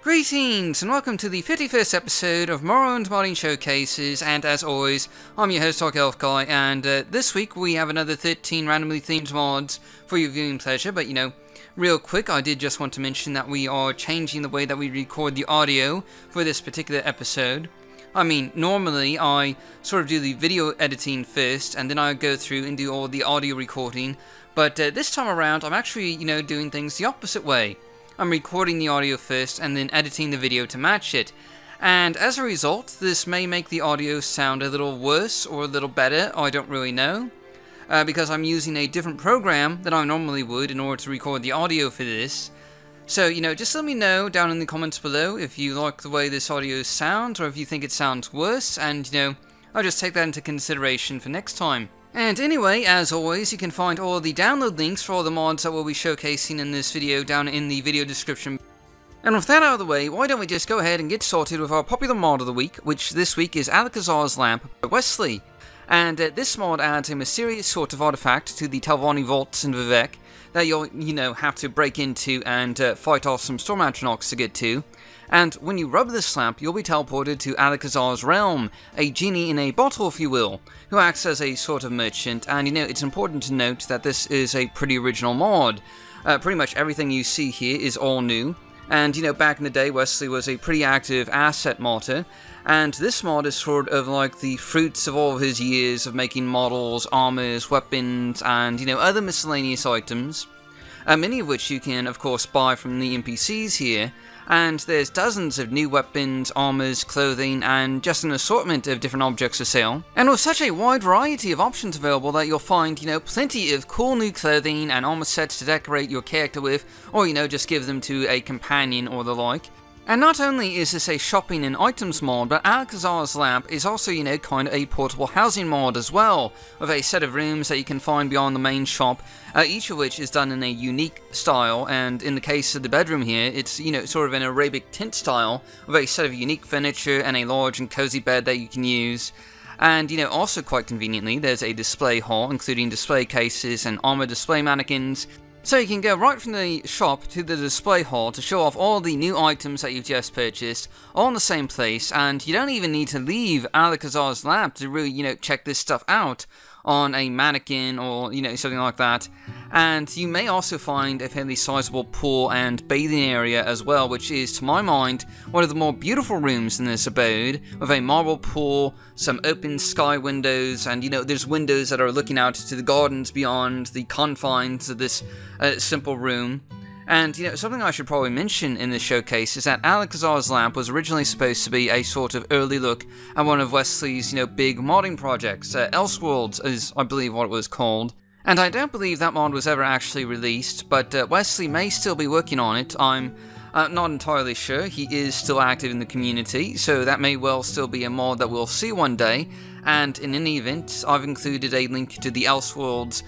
Greetings and welcome to the 51st episode of Morrowind Modding Showcases, and as always, I'm your host Dark Elf Guy, and this week we have another 13 randomly themed mods for your viewing pleasure. But you know, real quick, I did just want to mention that we are changing the way that we record the audio for this particular episode. I mean, normally I sort of do the video editing first, and then I go through and do all the audio recording, but this time around I'm actually, you know, doing things the opposite way. I'm recording the audio first and then editing the video to match it. And as a result, this may make the audio sound a little worse or a little better, I don't really know. Because I'm using a different program than I normally would in order to record the audio for this. So, you know, just let me know down in the comments below if you like the way this audio sounds or if you think it sounds worse, and, you know, I'll just take that into consideration for next time. And anyway, as always, you can find all the download links for all the mods that we'll be showcasing in this video down in the video description. And with that out of the way, why don't we just go ahead and get started with our popular mod of the week, which this week is Alakazar's Lamp by Wesley. And this mod adds a mysterious sort of artifact to the Talvani vaults in Vivec that you'll, you know, have to break into and fight off some storm atronachs to get to. And when you rub this lamp, you'll be teleported to Alakazar's realm, a genie in a bottle if you will, who acts as a sort of merchant. And you know, it's important to note that this is a pretty original mod. Pretty much everything you see here is all new. And you know, back in the day, Wesley was a pretty active asset modder, and this mod is sort of like the fruits of all of his years of making models, armors, weapons, and you know, other miscellaneous items. Many of which you can, of course, buy from the NPCs here, and there's dozens of new weapons, armors, clothing, and just an assortment of different objects for sale. And with such a wide variety of options available that you'll find, you know, plenty of cool new clothing and armor sets to decorate your character with, or, you know, just give them to a companion or the like. And not only is this a shopping and items mod, but Alakazar's Lamp is also, you know, kind of a portable housing mod as well, with a set of rooms that you can find beyond the main shop, each of which is done in a unique style, and in the case of the bedroom here, it's, you know, sort of an Arabic tent style, with a set of unique furniture and a large and cozy bed that you can use. And, you know, also quite conveniently, there's a display hall, including display cases and armor display mannequins. So you can go right from the shop to the display hall to show off all the new items that you've just purchased, all in the same place, and you don't even need to leave Alakazar's Lamp to really, you know, check this stuff out on a mannequin or, you know, something like that. And you may also find a fairly sizable pool and bathing area as well, which is, to my mind, one of the more beautiful rooms in this abode, with a marble pool, some open sky windows, and, you know, there's windows that are looking out to the gardens beyond the confines of this simple room. And, you know, something I should probably mention in this showcase is that Alakazar's Lamp was originally supposed to be a sort of early look at one of Wesley's, you know, big modding projects. Elseworlds is, I believe, what it was called. And I don't believe that mod was ever actually released, but Wesley may still be working on it. I'm not entirely sure. He is still active in the community, so that may well still be a mod that we'll see one day. And in any event, I've included a link to the Elseworlds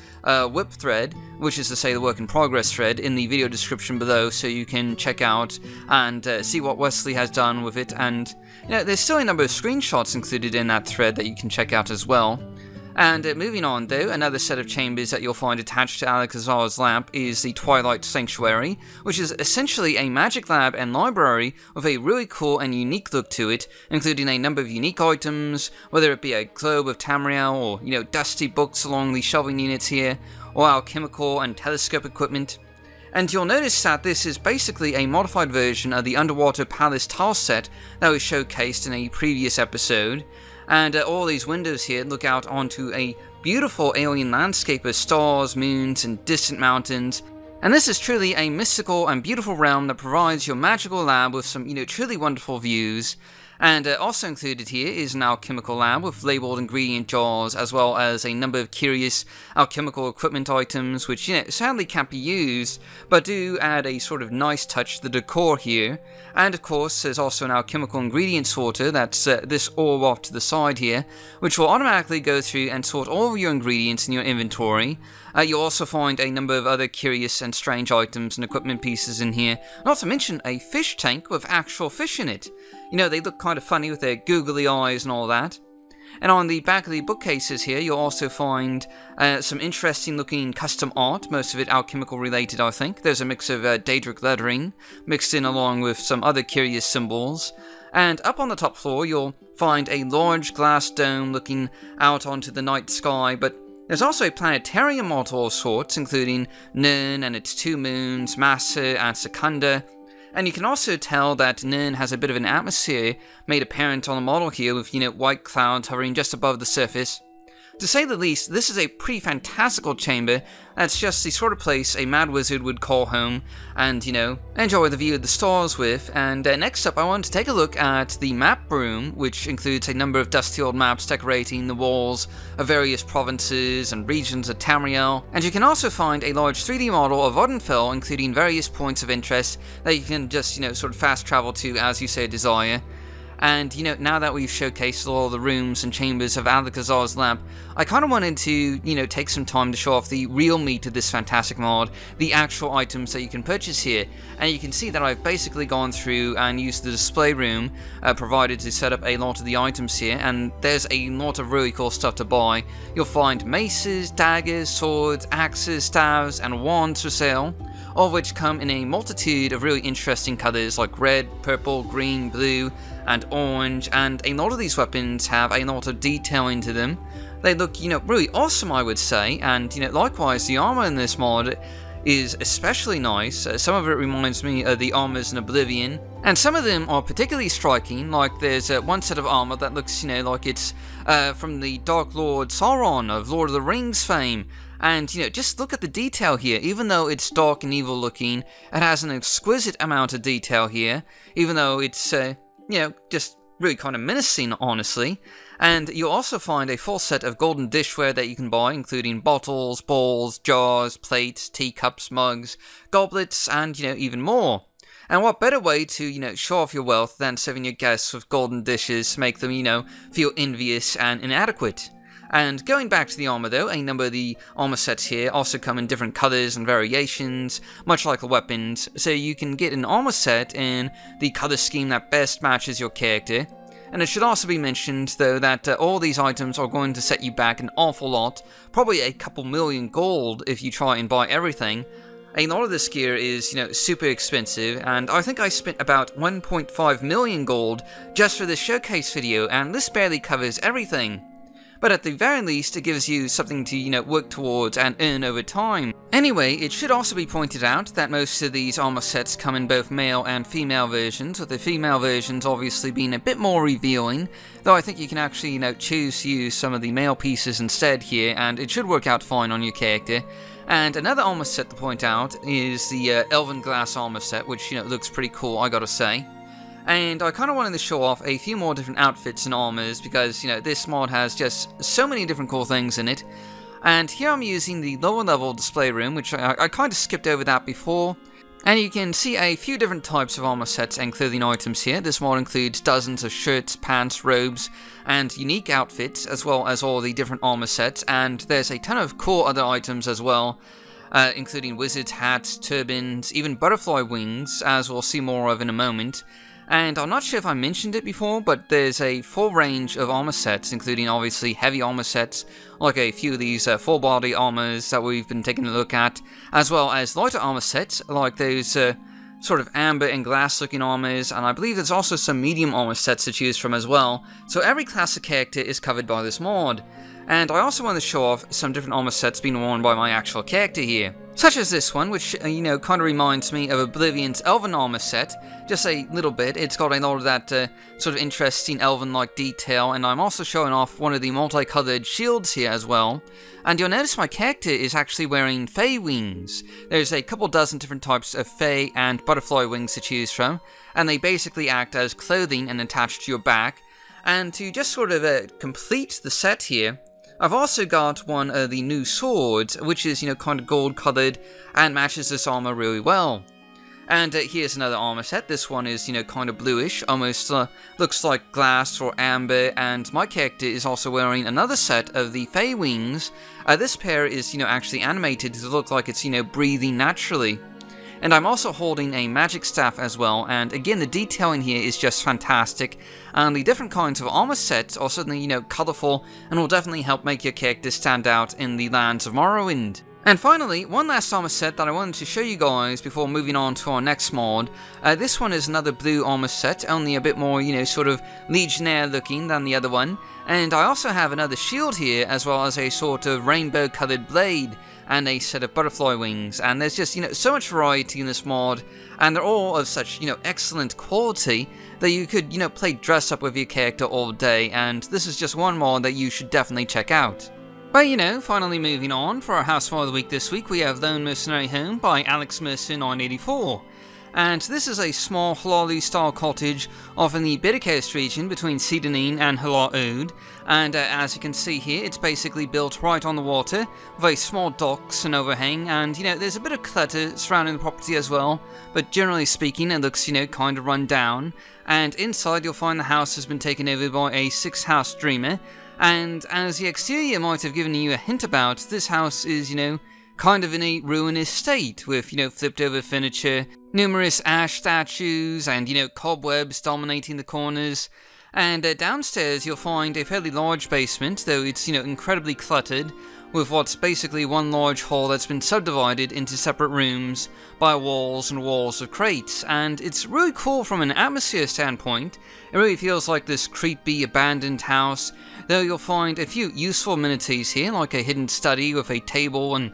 whip thread, which is to say the work in progress thread, in the video description below, so you can check out and see what Wesley has done with it. And you know, there's still a number of screenshots included in that thread that you can check out as well. And moving on though, another set of chambers that you'll find attached to Alakazar's Lamp is the Twilight Sanctuary, which is essentially a magic lab and library with a really cool and unique look to it, including a number of unique items, whether it be a globe of Tamriel or, you know, dusty books along the shelving units here, or alchemical and telescope equipment. And you'll notice that this is basically a modified version of the Underwater Palace tile set that was showcased in a previous episode. And all these windows here look out onto a beautiful alien landscape of stars, moons, and distant mountains. And this is truly a mystical and beautiful realm that provides your magical lab with some, you know, truly wonderful views. And also included here is an alchemical lab with labeled ingredient jars, as well as a number of curious alchemical equipment items, which, you know, sadly can't be used, but do add a sort of nice touch to the decor here. And of course, there's also an alchemical ingredient sorter that's this orb off to the side here, which will automatically go through and sort all of your ingredients in your inventory. You'll also find a number of other curious and strange items and equipment pieces in here, not to mention a fish tank with actual fish in it. You know, they look kind of funny with their googly eyes and all that. And on the back of the bookcases here, you'll also find some interesting looking custom art, most of it alchemical related, I think. There's a mix of Daedric lettering, mixed in along with some other curious symbols. And up on the top floor, you'll find a large glass dome looking out onto the night sky, but there's also a planetarium model of sorts, including Nirn and its 2 moons, Massa and Secunda. And you can also tell that Nirn has a bit of an atmosphere made apparent on the model here with, white clouds hovering just above the surface. To say the least, this is a pretty fantastical chamber that's just the sort of place a mad wizard would call home and, enjoy the view of the stars with. And next up, I want to take a look at the map room, which includes a number of dusty old maps decorating the walls of various provinces and regions of Tamriel. And you can also find a large 3D model of Vvardenfell, including various points of interest that you can just, sort of fast travel to as you so desire. And, now that we've showcased all the rooms and chambers of Alakazar's lamp, I kind of wanted to, take some time to show off the real meat of this fantastic mod, the actual items that you can purchase here. And you can see that I've basically gone through and used the display room provided to set up a lot of the items here, and there's a lot of really cool stuff to buy. You'll find maces, daggers, swords, axes, staves, and wands for sale, all of which come in a multitude of really interesting colors like red, purple, green, blue, and orange, and a lot of these weapons have a lot of detailing to them. They look, really awesome, I would say, and, likewise, the armor in this mod is especially nice. Some of it reminds me of the armors in Oblivion, and some of them are particularly striking, like there's one set of armor that looks, like it's from the Dark Lord Sauron of Lord of the Rings fame. And, just look at the detail here. Even though it's dark and evil looking, it has an exquisite amount of detail here, even though it's, just really kind of menacing, honestly. And you'll also find a full set of golden dishware that you can buy, including bottles, bowls, jars, plates, teacups, mugs, goblets, and, even more. And what better way to, show off your wealth than serving your guests with golden dishes to make them, feel envious and inadequate. And going back to the armor though, a number of the armor sets here also come in different colors and variations, much like the weapons, so you can get an armor set in the color scheme that best matches your character. And it should also be mentioned though that all these items are going to set you back an awful lot, probably a couple million gold if you try and buy everything. A lot of this gear is, super expensive, and I think I spent about 1.5 million gold just for this showcase video, and this barely covers everything. But at the very least, it gives you something to, work towards and earn over time. Anyway, it should also be pointed out that most of these armor sets come in both male and female versions, with the female versions obviously being a bit more revealing, though I think you can actually, choose to use some of the male pieces instead here, and it should work out fine on your character. And another armor set to point out is the Elven Glass armor set, which, looks pretty cool, I gotta say. And I kind of wanted to show off a few more different outfits and armors because, this mod has just so many different cool things in it. And here I'm using the lower level display room, which I kind of skipped over that before. And you can see a few different types of armor sets and clothing items here. This mod includes dozens of shirts, pants, robes, and unique outfits, as well as all the different armor sets. And there's a ton of cool other items as well, including wizards' hats, turbans, even butterfly wings, as we'll see more of in a moment. And I'm not sure if I mentioned it before, but there's a full range of armor sets, including obviously heavy armor sets, like a few of these full body armors that we've been taking a look at, as well as lighter armor sets, like those sort of amber and glass looking armors, and I believe there's also some medium armor sets to choose from as well. So every class of character is covered by this mod. And I also want to show off some different armor sets being worn by my actual character here. Such as this one, which, kind of reminds me of Oblivion's Elven armor set, just a little bit. It's got a lot of that sort of interesting Elven-like detail, and I'm also showing off one of the multicolored shields here as well. And you'll notice my character is actually wearing Fey wings. There's a couple dozen different types of Fey and butterfly wings to choose from, and they basically act as clothing and attach to your back. And to just sort of complete the set here, I've also got one of the new swords, which is, kind of gold-colored and matches this armor really well. And here's another armor set. This one is, kind of bluish, almost looks like glass or amber, and my character is also wearing another set of the Fey wings. This pair is, actually animated to look like it's, breathing naturally. And I'm also holding a magic staff as well, and again, the detailing here is just fantastic, and the different kinds of armor sets are certainly, colourful, and will definitely help make your character stand out in the lands of Morrowind. And finally, one last armor set that I wanted to show you guys before moving on to our next mod. This one is another blue armor set, only a bit more, sort of Legionnaire looking than the other one. And I also have another shield here, as well as a sort of rainbow coloured blade, and a set of butterfly wings. And there's just, so much variety in this mod, and they're all of such, excellent quality, that you could, play dress up with your character all day, and this is just one mod that you should definitely check out. But finally moving on, for our house mod of the week this week, we have Lone Mercenary Home by Alex Mercer 984. And this is a small Hlaalu-style cottage off in the Bitter Coast region between Sedanine and Hlaaud. And as you can see here, it's basically built right on the water, with a small docks and overhang, and there's a bit of clutter surrounding the property as well, but generally speaking it looks, kind of run down. And inside you'll find the house has been taken over by a 6-house dreamer. And as the exterior might have given you a hint about, this house is, kind of in a ruinous state, with, flipped over furniture, numerous ash statues, and, cobwebs dominating the corners. And downstairs you'll find a fairly large basement, though it's, incredibly cluttered, with what's basically one large hall that's been subdivided into separate rooms by walls and walls of crates. And it's really cool from an atmosphere standpoint. It really feels like this creepy abandoned house, though you'll find a few useful amenities here, like a hidden study with a table and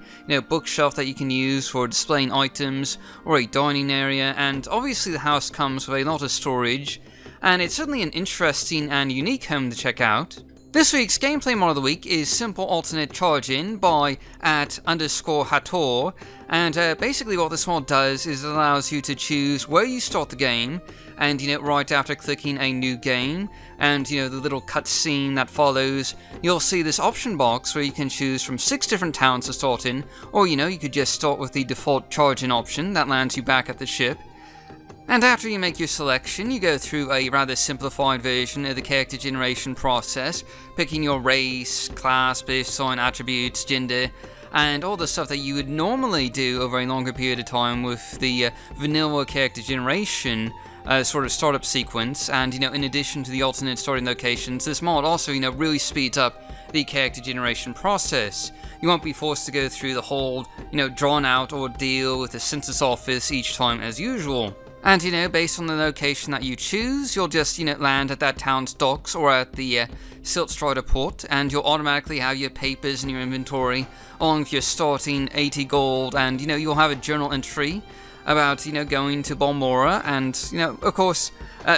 bookshelf that you can use for displaying items, or a dining area, and obviously the house comes with a lot of storage, and it's certainly an interesting and unique home to check out. This week's gameplay mod of the week is Simple Alternate CharGen by @_Hator, and basically what this mod does is it allows you to choose where you start the game, and right after clicking a new game, and the little cutscene that follows, you'll see this option box where you can choose from 6 different towns to start in, or you could just start with the default CharGen option that lands you back at the ship. And after you make your selection, you go through a rather simplified version of the character generation process, picking your race, class, birth sign, attributes, gender, and all the stuff that you would normally do over a longer period of time with the vanilla character generation sort of startup sequence. And in addition to the alternate starting locations, this mod also really speeds up the character generation process. You won't be forced to go through the whole drawn out ordeal with the census office each time as usual. And based on the location that you choose, you'll just land at that town's docks or at the Siltstrider port, and you'll automatically have your papers in your inventory along with your starting 80 gold, and you'll have a journal entry about going to Balmora. And of course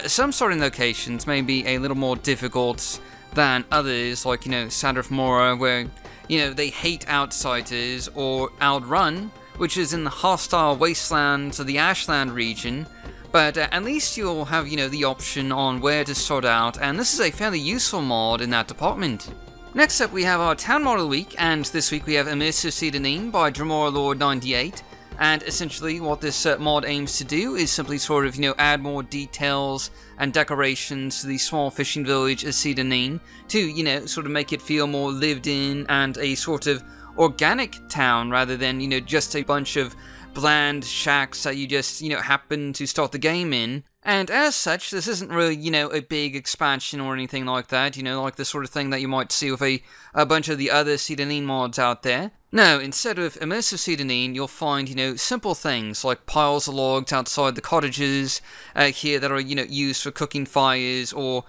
some starting locations may be a little more difficult than others, like Sadrith Mora, where they hate outsiders, or Outrun, which is in the hostile wastelands of the Ashland region. But at least you'll have the option on where to start out, and this is a fairly useful mod in that department. Next up we have our town mod of the week, and this week we have Immersive Sedanine by Dremora Lord 98. And essentially what this mod aims to do is simply sort of add more details and decorations to the small fishing village of Sedanine to sort of make it feel more lived in and a sort of organic town, rather than just a bunch of bland shacks that you just happen to start the game in. And as such, this isn't really a big expansion or anything like that, like the sort of thing that you might see with a bunch of the other Sedanine mods out there. No, instead of Immersive Sedanine, you'll find, simple things like piles of logs outside the cottages here that are, used for cooking fires, or,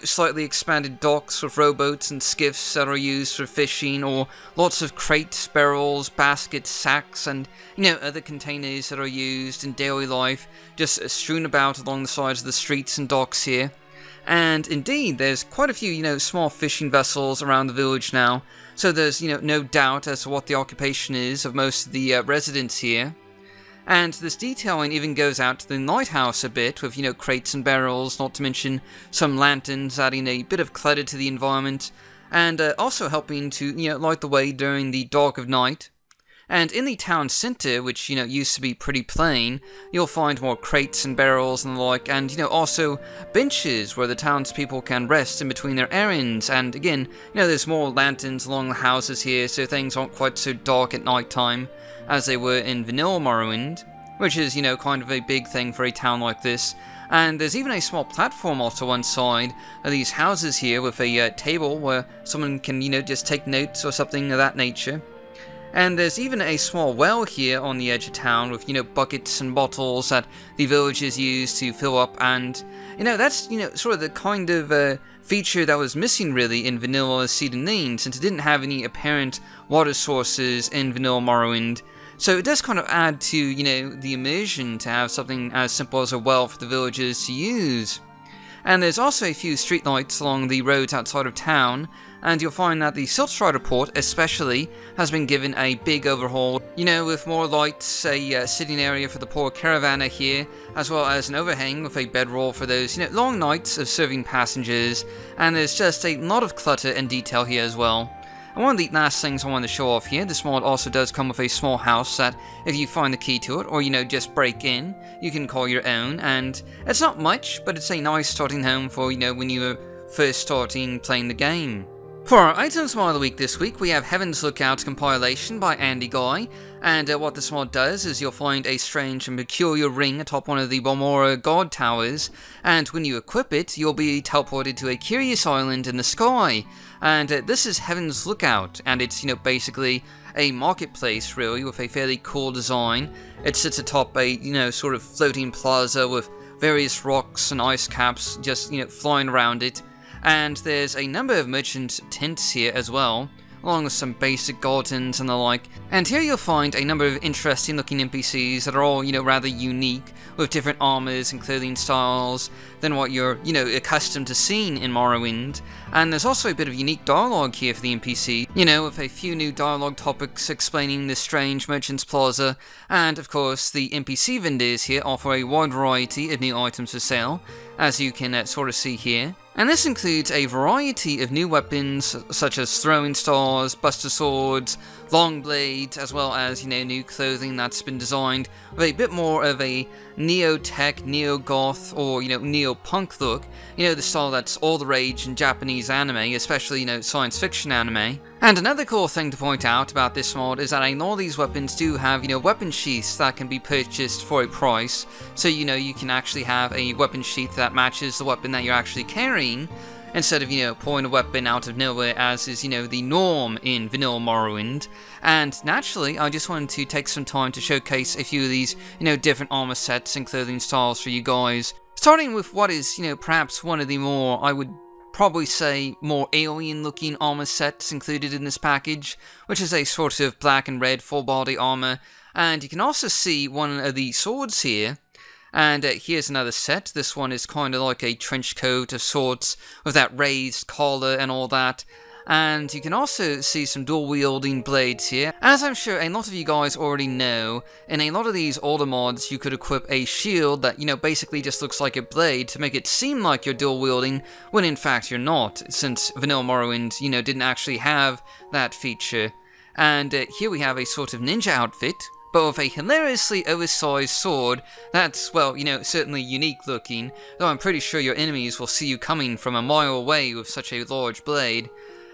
slightly expanded docks with rowboats and skiffs that are used for fishing, or lots of crates, barrels, baskets, sacks, and, other containers that are used in daily life, just strewn about along the sides of the streets and docks here. And indeed, there's quite a few, small fishing vessels around the village now, so there's, no doubt as to what the occupation is of most of the residents here. And this detailing even goes out to the lighthouse a bit, with, crates and barrels, not to mention some lanterns, adding a bit of clutter to the environment, and also helping to, light the way during the dark of night. And in the town centre, which, used to be pretty plain, you'll find more crates and barrels and the like, and, also benches where the townspeople can rest in between their errands. And again, there's more lanterns along the houses here, so things aren't quite so dark at night time as they were in vanilla Morrowind. which is, you know, kind of a big thing for a town like this. And there's even a small platform off to one side of these houses here with a table where someone can, you know, just take notes or something of that nature. And there's even a small well here on the edge of town with, you know, buckets and bottles that the villagers use to fill up. And, you know, that's, you know, sort of the kind of feature that was missing really in vanilla Seed and Lean, since it didn't have any apparent water sources in vanilla Morrowind. So it does kind of add to, you know, the immersion to have something as simple as a well for the villagers to use. And there's also a few streetlights along the roads outside of town, and you'll find that the Siltstrider port especially has been given a big overhaul, you know, with more lights, a sitting area for the poor caravanner here, as well as an overhang with a bedroll for those, you know, long nights of serving passengers, and there's just a lot of clutter and detail here as well. And one of the last things I want to show off here, this mod also does come with a small house that, if you find the key to it, or, you know, just break in, you can call your own, and it's not much, but it's a nice starting home for, you know, when you were first starting playing the game. For our items mod of the week this week, we have Heaven's Lookout compilation by Andy Guy, and what this mod does is you'll find a strange and peculiar ring atop one of the Balmora God Towers, and when you equip it, you'll be teleported to a curious island in the sky. And this is Heaven's Lookout, and it's, you know, basically a marketplace really with a fairly cool design. It sits atop a, you know, sort of floating plaza with various rocks and ice caps just, you know, flying around it. And there's a number of merchant tents here as well, along with some basic gardens and the like. And here you'll find a number of interesting looking NPCs that are all, you know, rather unique, with different armors and clothing styles than what you're, you know, accustomed to seeing in Morrowind. And there's also a bit of unique dialogue here for the NPC, you know, with a few new dialogue topics explaining this strange merchant's plaza. And of course, the NPC vendors here offer a wide variety of new items for sale, as you can sort of see here. And this includes a variety of new weapons, such as throwing stars, buster swords, long blades, as well as, you know, new clothing that's been designed with a bit more of a neo-tech, neo-goth, or, you know, neo-punk look. You know, the style that's all the rage in Japanese anime, especially, you know, science fiction anime. And another cool thing to point out about this mod is that a lot of these weapons do have, you know, weapon sheaths that can be purchased for a price. So, you know, you can actually have a weapon sheath that matches the weapon that you're actually carrying, instead of, you know, pulling a weapon out of nowhere as is, you know, the norm in vanilla Morrowind. And naturally, I just wanted to take some time to showcase a few of these, you know, different armor sets and clothing styles for you guys. Starting with what is, you know, perhaps one of the more, I would probably say, more alien looking armor sets included in this package, which is a sort of black and red full body armor. And you can also see one of the swords here. And here's another set. This one is kind of like a trench coat of sorts with that raised collar and all that. And you can also see some dual-wielding blades here. As I'm sure a lot of you guys already know, in a lot of these older mods you could equip a shield that, you know, basically just looks like a blade to make it seem like you're dual-wielding, when in fact you're not, since vanilla Morrowind, you know, didn't actually have that feature. And here we have a sort of ninja outfit, but with a hilariously oversized sword that's, well, you know, certainly unique looking, though I'm pretty sure your enemies will see you coming from a mile away with such a large blade.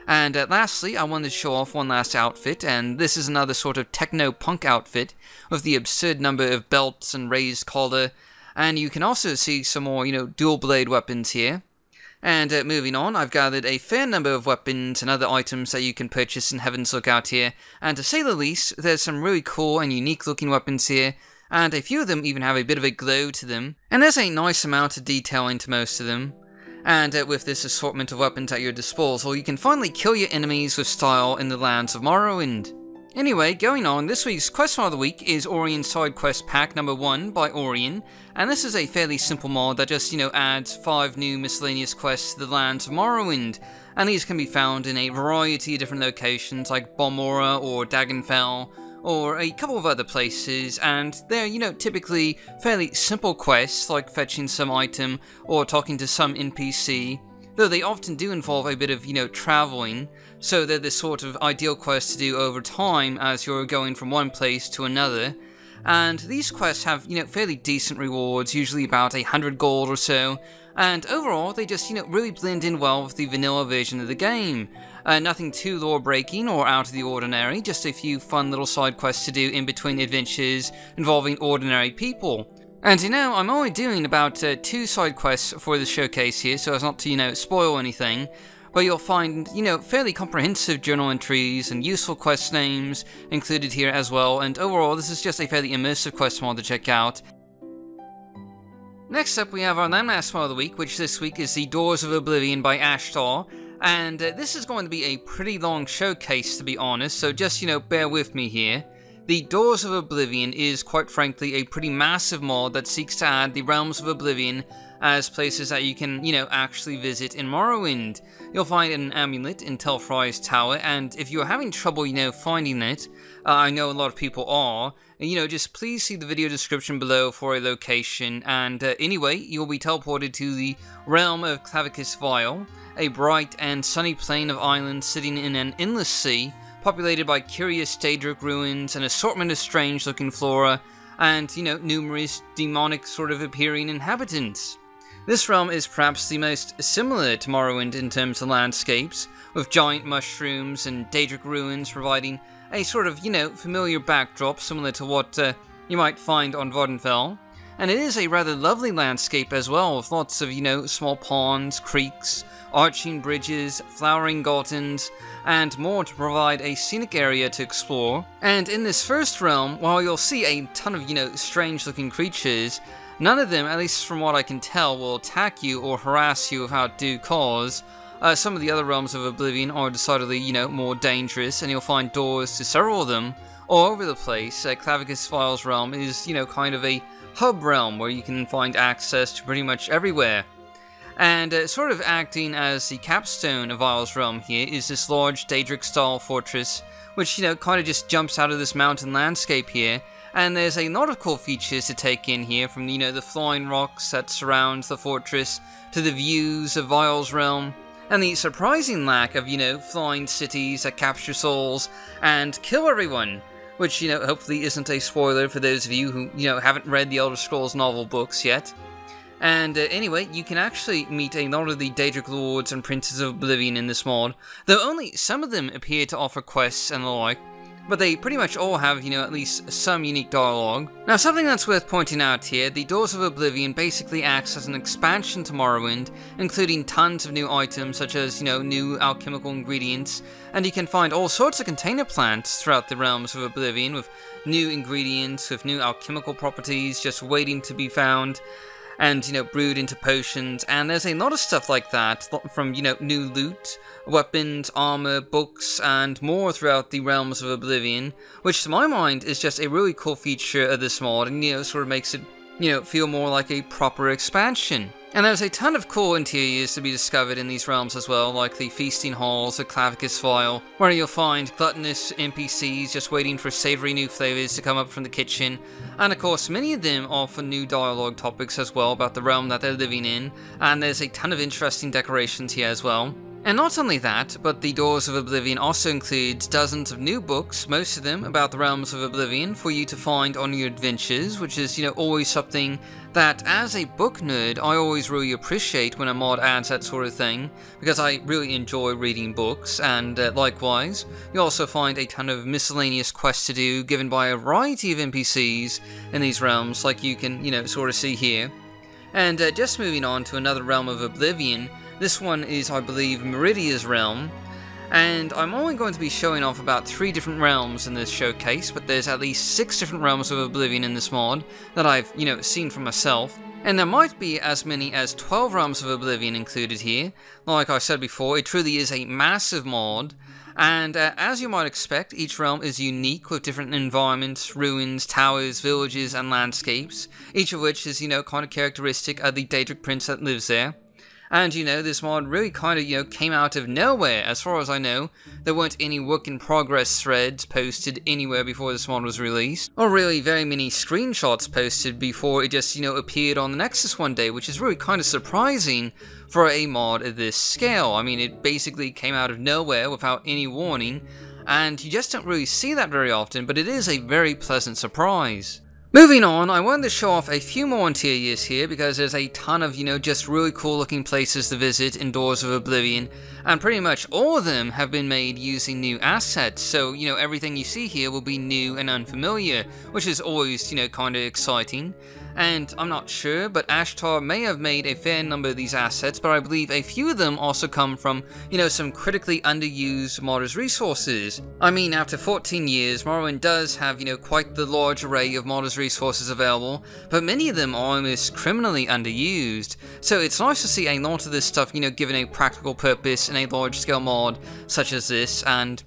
And lastly, I wanted to show off one last outfit, and this is another sort of techno-punk outfit with the absurd number of belts and raised collar, and you can also see some more, you know, dual-blade weapons here. And moving on, I've gathered a fair number of weapons and other items that you can purchase in Heaven's Lookout here, and to say the least, there's some really cool and unique looking weapons here, and a few of them even have a bit of a glow to them, and there's a nice amount of detailing to most of them. And with this assortment of weapons at your disposal, you can finally kill your enemies with style in the lands of Morrowind. Anyway, going on, this week's quest mod of the week is Orion's Side Quest Pack number 1 by Orion, and this is a fairly simple mod that just, you know, adds 5 new miscellaneous quests to the lands of Morrowind, and these can be found in a variety of different locations like Balmora or Dagonfell, or a couple of other places, and they're, you know, typically fairly simple quests like fetching some item or talking to some NPC, though they often do involve a bit of, you know, traveling, so they're the sort of ideal quest to do over time as you're going from one place to another. And these quests have, you know, fairly decent rewards, usually about 100 gold or so, And overall, they just, really blend in well with the vanilla version of the game. Nothing too lore-breaking or out of the ordinary, just a few fun little side quests to do in between adventures involving ordinary people. And I'm only doing about 2 side quests for the showcase here, so as not to, spoil anything. But you'll find, fairly comprehensive journal entries and useful quest names included here as well, and overall this is just a fairly immersive quest mod to check out. Next up we have our Landmass Mod of the week, which this week is the Doors of Oblivion by Ashtar, and this is going to be a pretty long showcase to be honest, so just, bear with me here. The Doors of Oblivion is, quite frankly, a pretty massive mod that seeks to add the Realms of Oblivion as places that you can, actually visit in Morrowind. You'll find an amulet in Telfry's Tower, and if you're having trouble, finding it, I know a lot of people are, just please see the video description below for a location, and anyway, you'll be teleported to the realm of Clavicus Vile, a bright and sunny plain of islands sitting in an endless sea, populated by curious Daedric ruins, an assortment of strange-looking flora, and, numerous demonic sort of appearing inhabitants. This realm is perhaps the most similar to Morrowind in terms of landscapes, with giant mushrooms and Daedric ruins providing a sort of, familiar backdrop similar to what you might find on Vvardenfell. And it is a rather lovely landscape as well, with lots of, small ponds, creeks, arching bridges, flowering gardens, and more to provide a scenic area to explore. And in this first realm, while you'll see a ton of, strange-looking creatures, none of them, at least from what I can tell, will attack you or harass you without due cause. Some of the other realms of Oblivion are decidedly, more dangerous, and you'll find doors to several of them all over the place. Clavicus Vile's realm is, kind of a hub realm where you can find access to pretty much everywhere. And sort of acting as the capstone of Vile's realm here is this large Daedric-style fortress, which, kind of just jumps out of this mountain landscape here. And there's a lot of cool features to take in here, from, the flying rocks that surround the fortress, to the views of Vile's realm, and the surprising lack of, flying cities that capture souls and kill everyone. Which, hopefully isn't a spoiler for those of you who, haven't read the Elder Scrolls novel books yet. And anyway, you can actually meet a lot of the Daedric Lords and Princes of Oblivion in this mod, though only some of them appear to offer quests and the like, but they pretty much all have, at least some unique dialogue. Now, something that's worth pointing out here, the Doors of Oblivion basically acts as an expansion to Morrowind, including tons of new items such as, new alchemical ingredients, and you can find all sorts of container plants throughout the Realms of Oblivion with new ingredients, with new alchemical properties just waiting to be found, and, brewed into potions, and there's a lot of stuff like that, from, new loot, weapons, armor, books, and more throughout the Realms of Oblivion, which to my mind is just a really cool feature of this mod, and, sort of makes it, feel more like a proper expansion. And there's a ton of cool interiors to be discovered in these realms as well, like the feasting halls of Clavicus Vile, where you'll find gluttonous NPCs just waiting for savory new flavors to come up from the kitchen, and of course many of them offer new dialogue topics as well about the realm that they're living in, and there's a ton of interesting decorations here as well. And not only that, but the Doors of Oblivion also includes dozens of new books, most of them about the Realms of Oblivion, for you to find on your adventures, which is, always something that, as a book nerd, I always really appreciate when a mod adds that sort of thing, because I really enjoy reading books, and likewise, you also find a ton of miscellaneous quests to do, given by a variety of NPCs in these realms, like you can, sort of see here. And just moving on to another realm of Oblivion, this one is, I believe, Meridia's realm, and I'm only going to be showing off about 3 different realms in this showcase, but there's at least 6 different realms of Oblivion in this mod that I've, seen for myself, and there might be as many as 12 realms of Oblivion included here. Like I said before, it truly is a massive mod, and as you might expect, each realm is unique with different environments, ruins, towers, villages, and landscapes, each of which is, kind of characteristic of the Daedric prince that lives there. And, this mod really kind of, came out of nowhere. As far as I know, there weren't any work-in-progress threads posted anywhere before this mod was released, or really very many screenshots posted before it just, appeared on the Nexus one day, which is really kind of surprising for a mod of this scale. I mean, it basically came out of nowhere without any warning, and you just don't really see that very often, but it is a very pleasant surprise. Moving on, I wanted to show off a few more interiors here because there's a ton of, just really cool looking places to visit in Doors of Oblivion, and pretty much all of them have been made using new assets, so, everything you see here will be new and unfamiliar, which is always, kinda exciting. And I'm not sure, but Ashtar may have made a fair number of these assets, but I believe a few of them also come from, some critically underused modders resources. I mean, after 14 years, Morrowind does have, quite the large array of modders resources available, but many of them are almost criminally underused. So it's nice to see a lot of this stuff, given a practical purpose in a large-scale mod such as this, and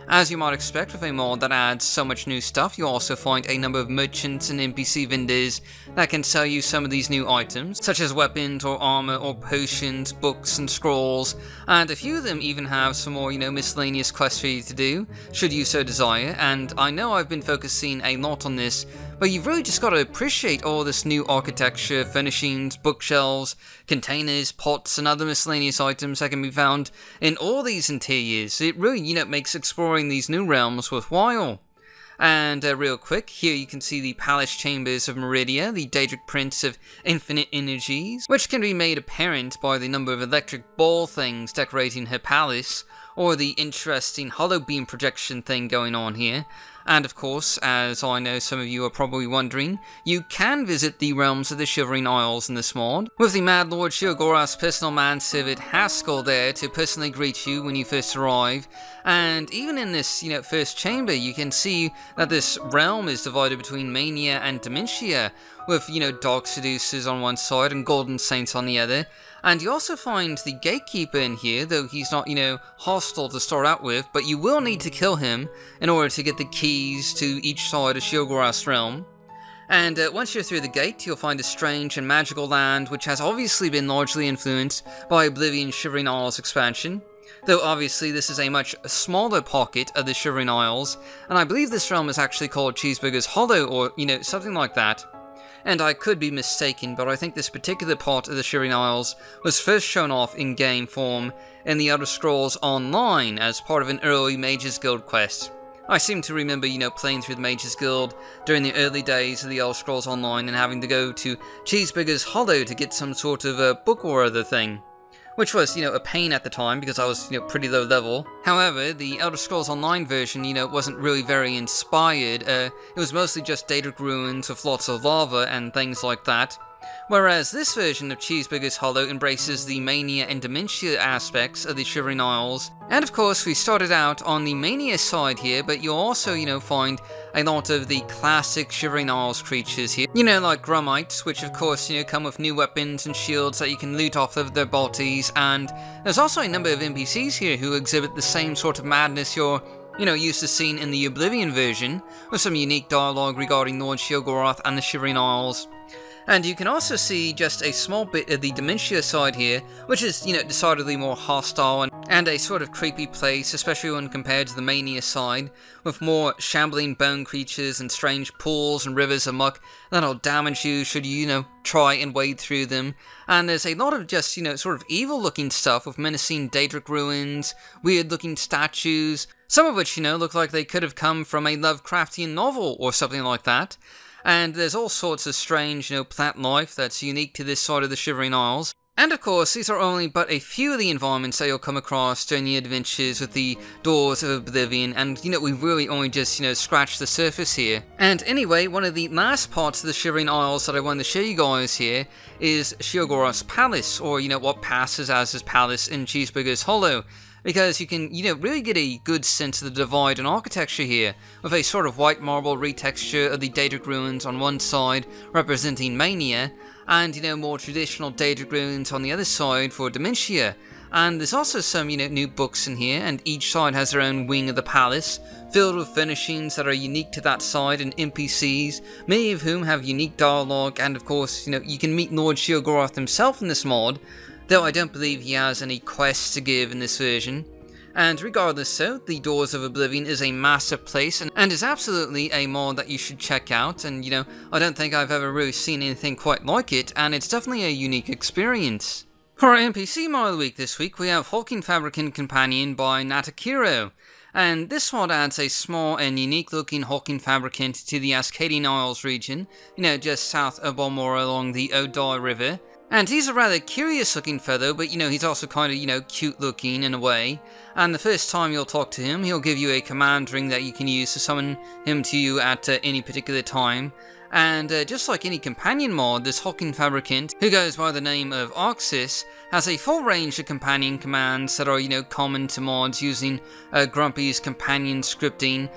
as you might expect with a mod that adds so much new stuff, you'll also find a number of merchants and NPC vendors that can sell you some of these new items, such as weapons or armor or potions, books and scrolls, and a few of them even have some more, miscellaneous quests for you to do, should you so desire. And I know I've been focusing a lot on this, but you've really just got to appreciate all this new architecture, furnishings, bookshelves, containers, pots, and other miscellaneous items that can be found in all these interiors. It really, makes exploring these new realms worthwhile. And real quick, here you can see the Palace Chambers of Meridia, the Daedric Prince of Infinite Energies, which can be made apparent by the number of electric ball things decorating her palace, or the interesting hollow beam projection thing going on here. And of course, as I know some of you are probably wondering, you can visit the realms of the Shivering Isles in this mod, with the Mad Lord Sheogorath's personal manservant Haskell there to personally greet you when you first arrive. And even in this, first chamber, you can see that this realm is divided between Mania and Dementia, with, Dark Seducers on one side and Golden Saints on the other. And you also find the Gatekeeper in here, though he's not, hostile to start out with, but you will need to kill him in order to get the keys to each side of Sheogorath's realm. And once you're through the gate, you'll find a strange and magical land, which has obviously been largely influenced by Oblivion's Shivering Isles expansion. Though obviously this is a much smaller pocket of the Shivering Isles, and I believe this realm is actually called Cheeseburger's Hollow, or, something like that. And I could be mistaken, but I think this particular part of the Shivering Isles was first shown off in game form in the Elder Scrolls Online as part of an early Mages Guild quest. I seem to remember, playing through the Mages Guild during the early days of the Elder Scrolls Online and having to go to Cheeseburger's Hollow to get some sort of a book or other thing. Which was, a pain at the time because I was, pretty low level. However, the Elder Scrolls Online version, wasn't really very inspired. It was mostly just Daedric ruins with lots of lava and things like that. Whereas this version of Cheeseburger's Hollow embraces the Mania and Dementia aspects of the Shivering Isles. And of course, we started out on the Mania side here, but you'll also, find a lot of the classic Shivering Isles creatures here. Like Grummites, which of course, come with new weapons and shields that you can loot off of their bodies. And there's also a number of NPCs here who exhibit the same sort of madness you're used to seeing in the Oblivion version, with some unique dialogue regarding Lord Sheogorath and the Shivering Isles. And you can also see just a small bit of the Dementia side here, which is, decidedly more hostile and a sort of creepy place, especially when compared to the Mania side, with more shambling bone creatures and strange pools and rivers of muck that'll damage you should you, try and wade through them. And there's a lot of just, sort of evil-looking stuff with menacing Daedric ruins, weird-looking statues, some of which, look like they could have come from a Lovecraftian novel or something like that. And there's all sorts of strange, plant life that's unique to this side of the Shivering Isles. And of course, these are only but a few of the environments that you'll come across during your adventures with the Doors of Oblivion, and we've really only just, scratched the surface here. And anyway, one of the last parts of the Shivering Isles that I wanted to show you guys here is Sheogorath's Palace, or, what passes as his palace in Cheeseburger's Hollow. Because you can, really get a good sense of the divide in architecture here, with a sort of white marble retexture of the Daedric ruins on one side, representing Mania, and, more traditional Daedric ruins on the other side for Dementia. And there's also some, new books in here, and each side has their own wing of the palace, filled with furnishings that are unique to that side and NPCs, many of whom have unique dialogue, and of course, you can meet Lord Sheogorath himself in this mod, though I don't believe he has any quests to give in this version. And regardless though, the Doors of Oblivion is a massive place and is absolutely a mod that you should check out, and I don't think I've ever really seen anything quite like it, and it's definitely a unique experience. For our NPC mod of the week this week, we have Hulking Fabricant Companion by Natakiro. And this mod adds a small and unique looking hulking fabricant to the Ascadian Isles region, just south of Balmora along the Odai River. And he's a rather curious looking fellow, but he's also kind of, cute looking in a way. And the first time you'll talk to him, he'll give you a command ring that you can use to summon him to you at any particular time. And just like any companion mod, this hulking fabricant, who goes by the name of Oxys, has a full range of companion commands that are, common to mods using Grumpy's companion scripting.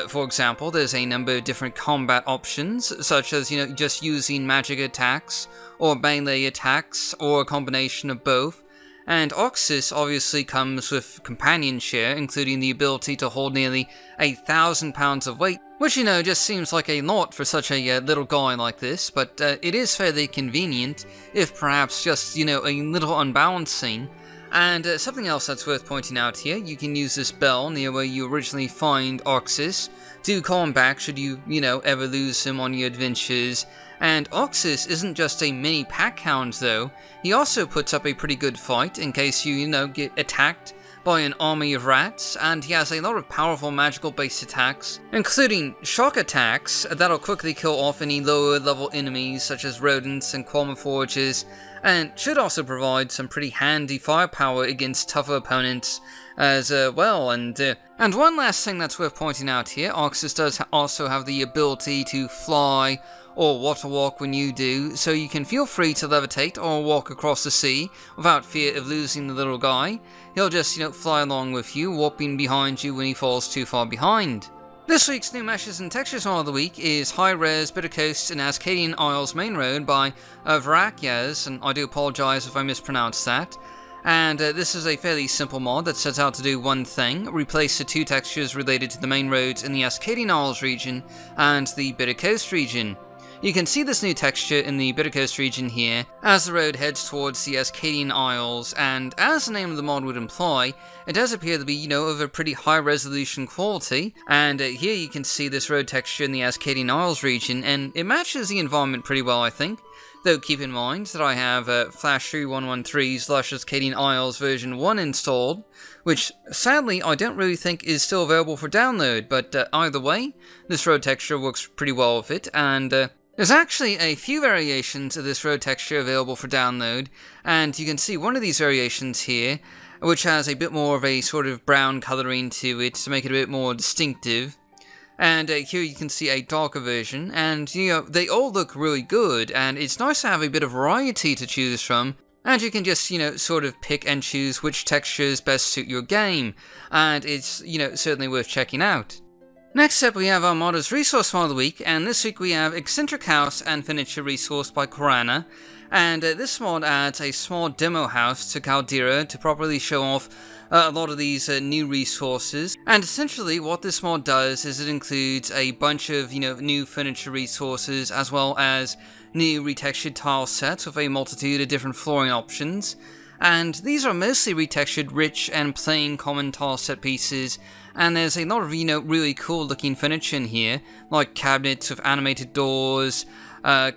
For example, there's a number of different combat options, such as, just using magic attacks, or melee attacks, or a combination of both. And Oxys obviously comes with companion share, including the ability to hold nearly 1,000 pounds of weight, which just seems like a lot for such a little guy like this, but it is fairly convenient, if perhaps just, a little unbalancing. And something else that's worth pointing out here, you can use this bell near where you originally find Oxys to call him back should you, ever lose him on your adventures. And Oxys isn't just a mini pack hound though, he also puts up a pretty good fight in case you, get attacked by an army of rats, and he has a lot of powerful magical based attacks, including shock attacks that'll quickly kill off any lower level enemies such as rodents and qualmiforges, and should also provide some pretty handy firepower against tougher opponents as well. And one last thing that's worth pointing out here, Oxys does also have the ability to fly or water walk when you do, so you can feel free to levitate or walk across the sea without fear of losing the little guy. He'll just, fly along with you, warping behind you when he falls too far behind. This week's new meshes and textures mod of the week is High Res Bitter Coast and Ascadian Isles Main Road by Vrakyaz, and I do apologise if I mispronounced that. And this is a fairly simple mod that sets out to do one thing: replace the two textures related to the main roads in the Ascadian Isles region and the Bitter Coast region. You can see this new texture in the Bitter Coast region here, as the road heads towards the Ascadian Isles, and as the name of the mod would imply, it does appear to be, of a pretty high resolution quality, and here you can see this road texture in the Ascadian Isles region, and it matches the environment pretty well, I think. Though keep in mind that I have Flash 3113's Lush Ascadian Isles version 1 installed, which sadly I don't really think is still available for download, but either way, this road texture works pretty well with it, and there's actually a few variations of this road texture available for download, and you can see one of these variations here, which has a bit more of a sort of brown colouring to it to make it a bit more distinctive. And here you can see a darker version, and they all look really good, and it's nice to have a bit of variety to choose from, and you can just, sort of pick and choose which textures best suit your game, and it's, certainly worth checking out. Next up we have our Modders Resource Mod of the Week, and this week we have Eccentric House and Furniture Resource by Korana, and this mod adds a small demo house to Caldera to properly show off a lot of these new resources. And essentially what this mod does is it includes a bunch of, new furniture resources as well as new retextured tile sets with a multitude of different flooring options. And these are mostly retextured, rich, and plain common tile set pieces, and there's a lot of, really cool looking furniture in here, like cabinets with animated doors,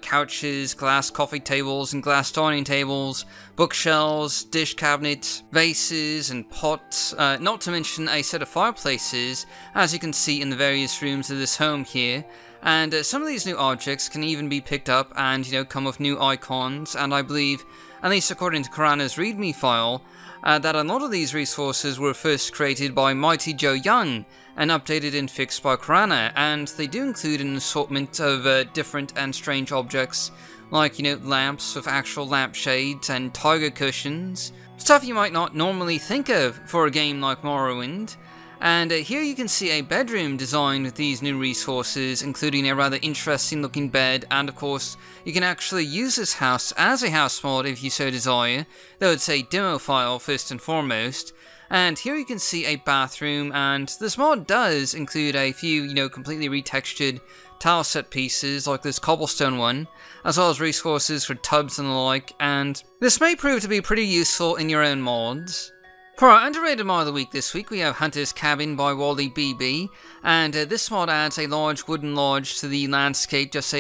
couches, glass coffee tables and glass dining tables, bookshelves, dish cabinets, vases and pots, not to mention a set of fireplaces, as you can see in the various rooms of this home here. And some of these new objects can even be picked up and, come with new icons, and I believe, at least according to Korana's README file, that a lot of these resources were first created by Mighty Joe Young and updated and fixed by Korana, and they do include an assortment of different and strange objects, like, lamps with actual lampshades and tiger cushions, stuff you might not normally think of for a game like Morrowind. And here you can see a bedroom designed with these new resources, including a rather interesting looking bed, and of course you can actually use this house as a house mod if you so desire, though it's a demo file first and foremost. And here you can see a bathroom, and this mod does include a few, completely retextured tile set pieces like this cobblestone one, as well as resources for tubs and the like, and this may prove to be pretty useful in your own mods. For our underrated mod of the week this week, we have Hunter's Cabin by Wally BB, and this mod adds a large wooden lodge to the landscape just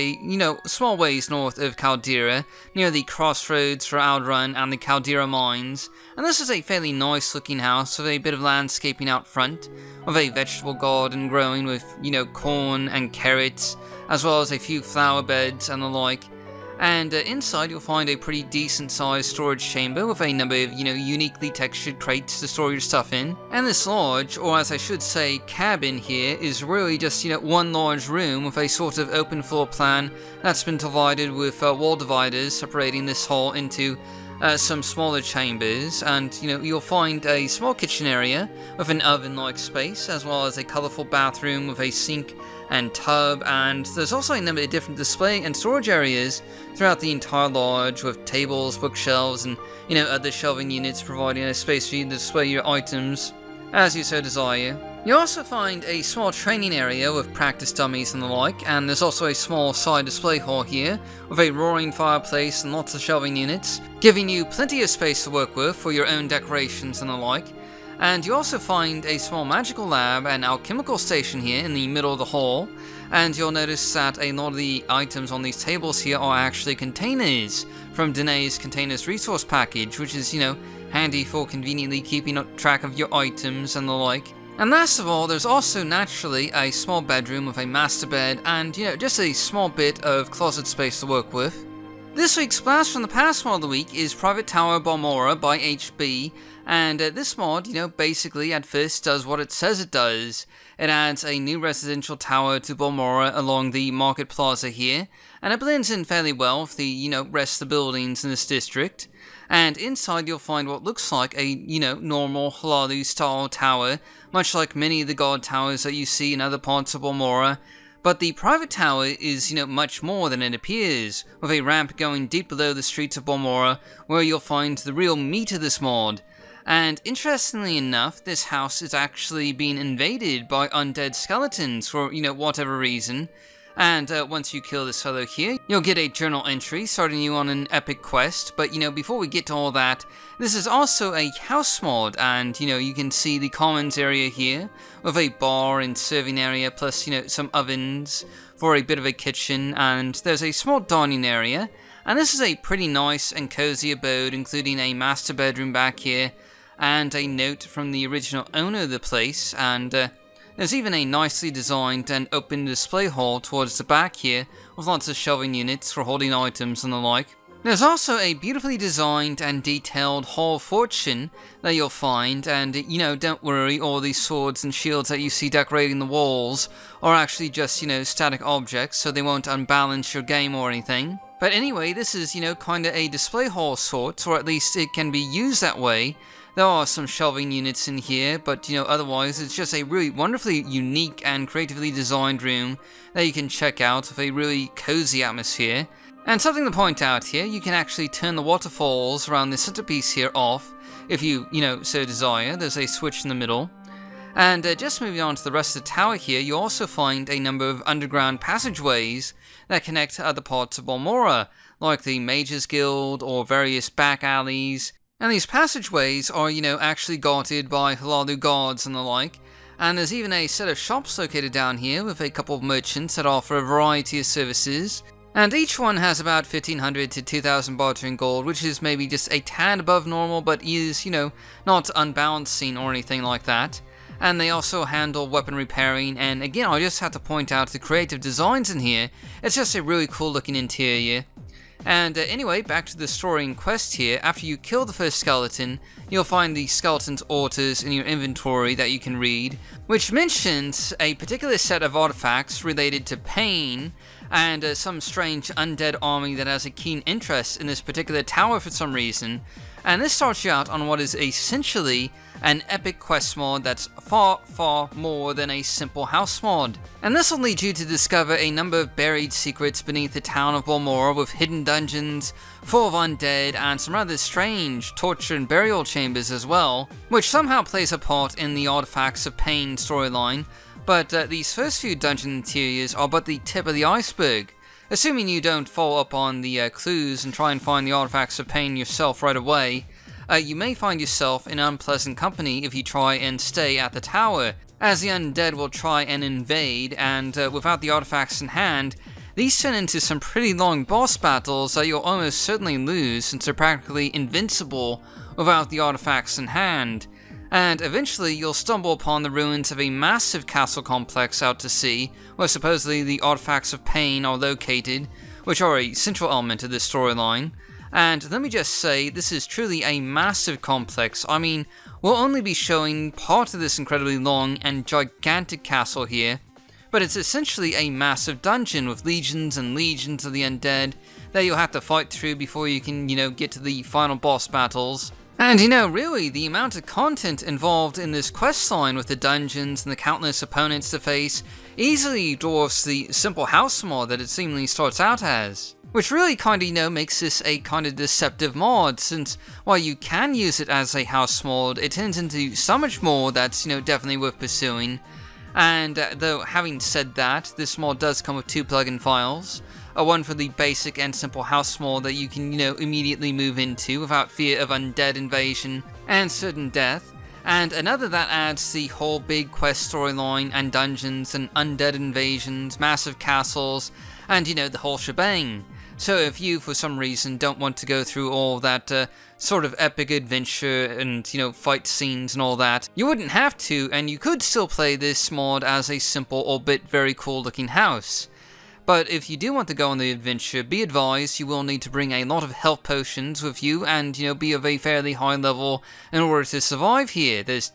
small ways north of Caldera, near the crossroads for Outrun and the Caldera mines. And this is a fairly nice looking house with a bit of landscaping out front, with a vegetable garden growing with, corn and carrots, as well as a few flower beds and the like. And inside you'll find a pretty decent sized storage chamber with a number of, uniquely textured crates to store your stuff in. And this lodge, or as I should say, cabin here, is really just, one large room with a sort of open floor plan that's been divided with wall dividers separating this hall into some smaller chambers. And, you'll find a small kitchen area with an oven-like space, as well as a colourful bathroom with a sink and tub, and there's also a number of different display and storage areas throughout the entire lodge with tables, bookshelves, and other shelving units providing a space for you to display your items as you so desire. You also find a small training area with practice dummies and the like, and there's also a small side display hall here with a roaring fireplace and lots of shelving units, giving you plenty of space to work with for your own decorations and the like. And you also find a small magical lab and alchemical station here in the middle of the hall, and you'll notice that a lot of the items on these tables here are actually containers from Danae's Containers Resource Package, which is, handy for conveniently keeping track of your items and the like. And last of all, there's also naturally a small bedroom with a master bed and, just a small bit of closet space to work with. This week's Blast from the Past mod of the week is Private Tower Balmora by HB, and this mod, basically at first does what it says it does. It adds a new residential tower to Balmora along the Market Plaza here, and it blends in fairly well with the, rest of the buildings in this district. And inside you'll find what looks like a, normal Hlaalu-style tower, much like many of the god towers that you see in other parts of Balmora. But the private tower is, much more than it appears, with a ramp going deep below the streets of Balmora, where you'll find the real meat of this mod. And interestingly enough, this house is actually being invaded by undead skeletons for, whatever reason. And once you kill this fellow here, you'll get a journal entry starting you on an epic quest. But, before we get to all that, this is also a house mod, and, you can see the commons area here, with a bar and serving area, plus, some ovens for a bit of a kitchen, and there's a small dining area. And this is a pretty nice and cozy abode, including a master bedroom back here, and a note from the original owner of the place, and there's even a nicely designed and open display hall towards the back here, with lots of shelving units for holding items and the like. There's also a beautifully designed and detailed Hall of Fortune that you'll find, and don't worry, all these swords and shields that you see decorating the walls are actually just, static objects, so they won't unbalance your game or anything. But anyway, this is, kinda a display hall of sorts, or at least it can be used that way. There are some shelving units in here, but otherwise it's just a really wonderfully unique and creatively designed room that you can check out with a really cozy atmosphere. And something to point out here, you can actually turn the waterfalls around the centerpiece here off, if you, so desire. There's a switch in the middle. And just moving on to the rest of the tower here, you also find a number of underground passageways that connect to other parts of Balmora, like the Mages Guild or various back alleys. And these passageways are, actually guarded by Hlaalu guards and the like. And there's even a set of shops located down here with a couple of merchants that offer a variety of services. And each one has about 1500 to 2000 bartering gold, which is maybe just a tad above normal, but is, not unbalancing or anything like that. And they also handle weapon repairing, and again, I just have to point out the creative designs in here. It's just a really cool looking interior. And anyway, back to the story and quest here. After you kill the first skeleton, you'll find the skeleton's orders in your inventory that you can read, which mentions a particular set of artifacts related to pain, and some strange undead army that has a keen interest in this particular tower for some reason. And this starts you out on what is essentially an epic quest mod that's far, far more than a simple house mod. And this will lead you to discover a number of buried secrets beneath the town of Balmora, with hidden dungeons full of undead and some rather strange torture and burial chambers as well, which somehow plays a part in the Artifacts of Pain storyline. But these first few dungeon interiors are but the tip of the iceberg. Assuming you don't follow up on the clues and try and find the Artifacts of Pain yourself right away, you may find yourself in unpleasant company if you try and stay at the tower, as the undead will try and invade, and without the artifacts in hand, these turn into some pretty long boss battles that you'll almost certainly lose since they're practically invincible without the artifacts in hand. And eventually you'll stumble upon the ruins of a massive castle complex out to sea, where supposedly the artifacts of pain are located, which are a central element of this storyline. And let me just say, this is truly a massive complex. I mean, we'll only be showing part of this incredibly long and gigantic castle here, but it's essentially a massive dungeon with legions and legions of the undead that you'll have to fight through before you can, get to the final boss battles. And really, the amount of content involved in this questline with the dungeons and the countless opponents to face easily dwarfs the simple house mod that it seemingly starts out as. Which really kinda, makes this a kinda deceptive mod, since while you can use it as a house mod, it turns into so much more that's, definitely worth pursuing. And though having said that, this mod does come with 2 plugin files. One for the basic and simple house mod that you can, immediately move into without fear of undead invasion and certain death, and another that adds the whole big quest storyline and dungeons and undead invasions, massive castles, and the whole shebang. So if you, for some reason, don't want to go through all that sort of epic adventure and, fight scenes and all that, you wouldn't have to, and you could still play this mod as a simple, albeit very cool looking house. But if you do want to go on the adventure, be advised you will need to bring a lot of health potions with you and, be of a fairly high level in order to survive here. There's,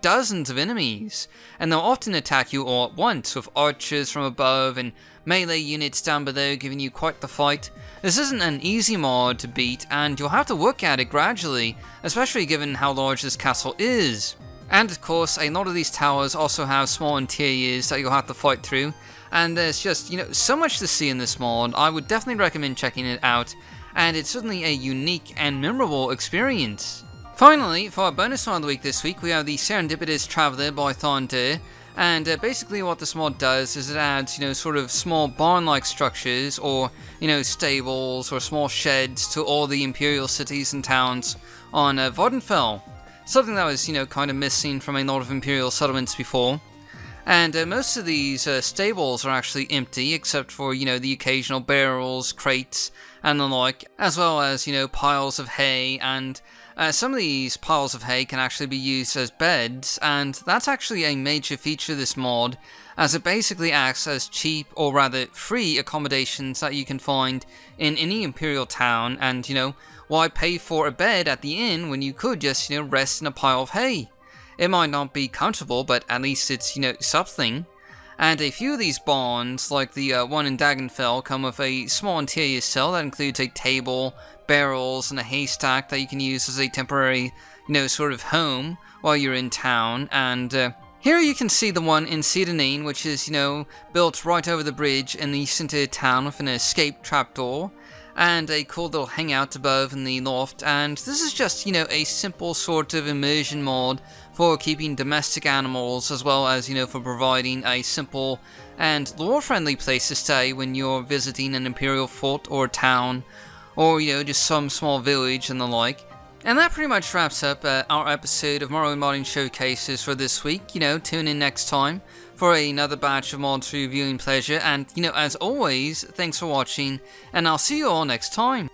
dozens of enemies, and they'll often attack you all at once with archers from above and melee units down below giving you quite the fight. This isn't an easy mod to beat, and you'll have to work at it gradually, especially given how large this castle is. And of course, a lot of these towers also have small interiors that you'll have to fight through, and there's just, so much to see in this mod. I would definitely recommend checking it out, and it's certainly a unique and memorable experience. Finally, for our bonus mod of the week this week, we have the Serendipitous Traveler by Thunder. And basically what this mod does is it adds, sort of small barn-like structures, or, stables, or small sheds to all the Imperial cities and towns on Vvardenfell. Something that was, kind of missing from a lot of Imperial settlements before. And most of these stables are actually empty, except for, the occasional barrels, crates, and the like, as well as, piles of hay, and some of these piles of hay can actually be used as beds, and that's actually a major feature of this mod, as it basically acts as cheap, or rather free, accommodations that you can find in any Imperial town, and, why pay for a bed at the inn when you could just, rest in a pile of hay? It might not be comfortable, but at least it's, something. And a few of these barns, like the one in Dagenfell, come with a small interior cell that includes a table, barrels, and a haystack that you can use as a temporary, sort of home while you're in town. And here you can see the one in Cedarnine, which is, built right over the bridge in the center of town with an escape trapdoor, and a cool little hangout above in the loft. And this is just, a simple sort of immersion mod for keeping domestic animals, as well as, for providing a simple and lore-friendly place to stay when you're visiting an Imperial fort or town, or, just some small village and the like. And that pretty much wraps up our episode of Morrowind Modding Showcases for this week. Tune in next time for another batch of mods for your viewing pleasure, and, as always, thanks for watching, and I'll see you all next time.